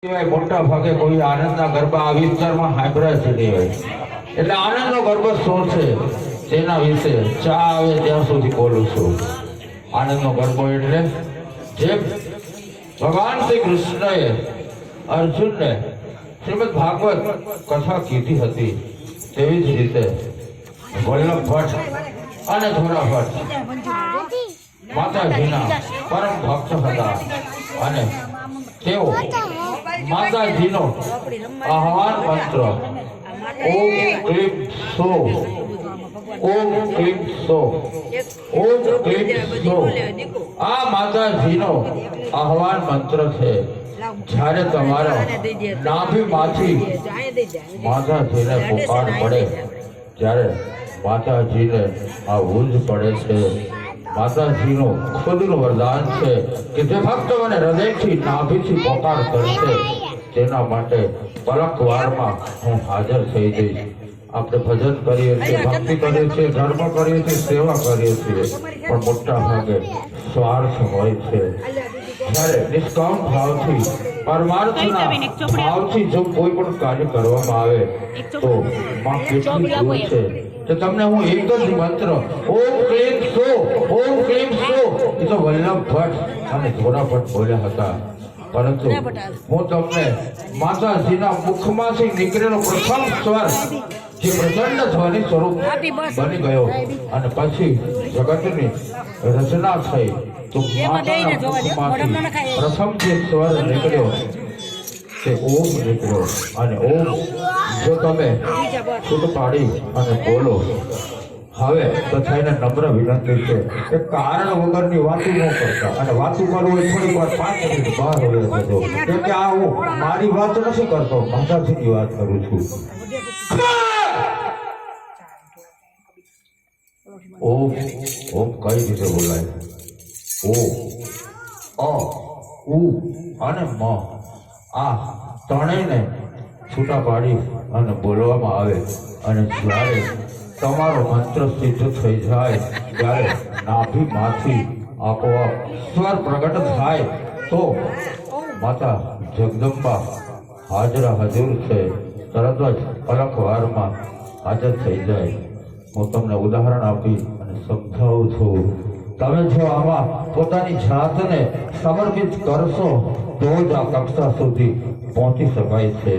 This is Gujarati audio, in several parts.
મોટા ભાગે કોઈ આનંદના ગરબા આ વિસ્તારમાં હાંભળ્યા છે કહેવાય. એટલે આનંદનો ગરબો શું છે તેના વિશે ચા આવે ત્યાં સુધી બોલું છું. આનંદનો ગરબો એટલે જેમ ભગવાન શ્રી કૃષ્ણએ અર્જુનને શ્રીમદ ભાગવત કથા કીધી હતી તેવી જ રીતે વલ્લભ ભટ્ટ અને ધોરા ભટ્ટ માતાજીના પરમ ભક્ત હતા અને તેઓ માતાજીનો આહ્વાન મંત્ર ઓમ ક્લીમ સો ઓમ ક્લીમ સો ઓમ ક્લીમ સો આ માતાજીનો આહ્વાન મંત્ર છે. જ્યારે તમારા નાભીમાંથી માતાજીને પુકાર પડે ત્યારે માતાજીને આ ઊંઝ પડે છે. માતાજીનું ખુદનું વરદાન છે કે જે ભક્તો મને હૃદયથી નાભીથી પોકાર કરશે તેના માટે પલકવારમાં હું હાજર થઈ જઈશ. આપણે ભજન કરીએ છીએ, ભક્તિ કરીએ છીએ, ધર્મ કરીએ છીએ, સેવા કરીએ છીએ, પણ મોટા ભાગે સ્વાર્થ હોય છે. જ્યારે નિષ્કામ ભાવથી પરમાર્થના ભાવથી જો કોઈ પણ કાર્ય કરવામાં આવે તો માં કેટલી દૂર છે. તો તમને હું એક જ મંત્ર ઓમ ક્લીમ સો ઓમ ક્લીમ સો એ તો વલ્લભ ભટ્ટ અને ધોરા ભટ્ટ બોલ્યા હતા, પરંતુ હું તમને માતાજીના મુખમાંથી નીકળેલો પ્રથમ સ્વર જે પ્રચંડ ધ્વનિ સ્વરૂપ બની ગયો અને પછી જગતની રચના થઈ તો માતાના મુખમાંથી પ્રથમ જે સ્વર નીકળ્યો તે ઓમ નીકળ્યો. અને ઓમ જો તમે શુદ્ધ પાડી અને બોલો. હવે બધાને નમ્ર વિનંતી છે કે કારણ વગરની વાતો ન કરતા, અને વાતો કરવું એ થોડીક વાર 5 મિનિટ બહાર હોય જજો, કેમ કે આ હું મારી વાત નથી કરતો, માતાજીની વાત કરું છું. ઓમ ઓમ કઈ રીતે બોલાય? ઓ અ ઉ અને મ આ ત્રણેયને છૂટા પાડી અને બોલવામાં આવે અને જ્યારે તમારો મંત્ર સિદ્ધ થઈ જાય ત્યારે નાભીમાંથી આપોઆપ સ્વર પ્રગટ થાય તો માતા જગદંબા હાજરા હજુર છે, તરત જ પલકવારમાં હાજર થઈ જાય. હું તમને ઉદાહરણ આપી અને સમજાવું છું. તમે જો આમાં પોતાની જાતને સમર્પિત કરશો તો જ આ કક્ષા સુધી પહોંચી શકાય છે.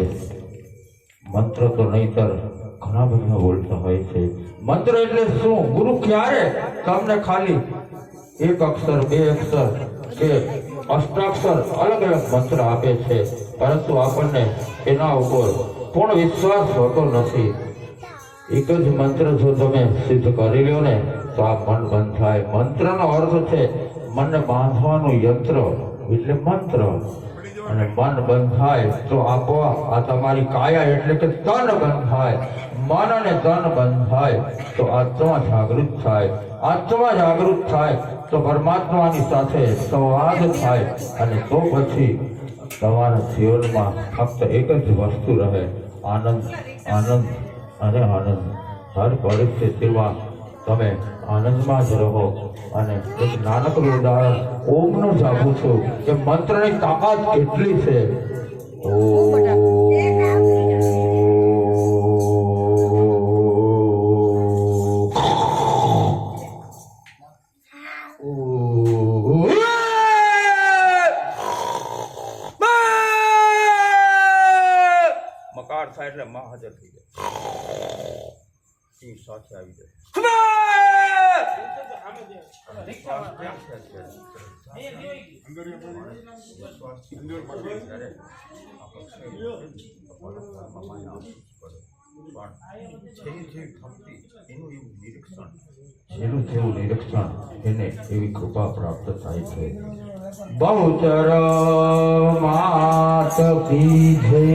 મંત્ર તો નહીતર ઘણા બધા બોલતા હોય છે. મંત્ર એટલે શું? ગુરુ ક્યારે તમને ખાલી એક અક્ષર, 2 અક્ષર કે અષ્ટાક્ષર અલગ અલગ મંત્ર આપે છે, પરંતુ આપણને એના ઉપર પૂર્ણ વિશ્વાસ હોતો નથી. એક જ મંત્ર જો તમે સિદ્ધ કરી લો ને તો આ મન બંધ થાય. મંત્રનો અર્થ છે મનને બાંધવાનું યંત્ર એટલે મંત્ર, અને મન બંધ થાય તો આપોઆપ આ તમારી કાયા એટલે કે તન બંધ થાય. મન અને તન બંધ થાય તો આત્મા જાગૃત થાય. આત્મા જાગૃત થાય તો પરમાત્માની સાથે સંવાદ થાય, અને તો પછી તમારા જીવનમાં ફક્ત એક જ વસ્તુ રહે, આનંદ આનંદ અને આનંદ. હર પરિસ્થિતિમાં તમે આનંદમાં જ રહો. અને એક નાનકડું ઉદાહરણ ઓમનું જ આપું છું કે મંત્રની તાકાત કેટલી છે. મકાર થાય એટલે માં હાજર થઈ જાય, સાથે આવી જાય. જેવું નિરીક્ષણ એને એવી કૃપા પ્રાપ્ત થાય છે. બહુચર માત કી જય.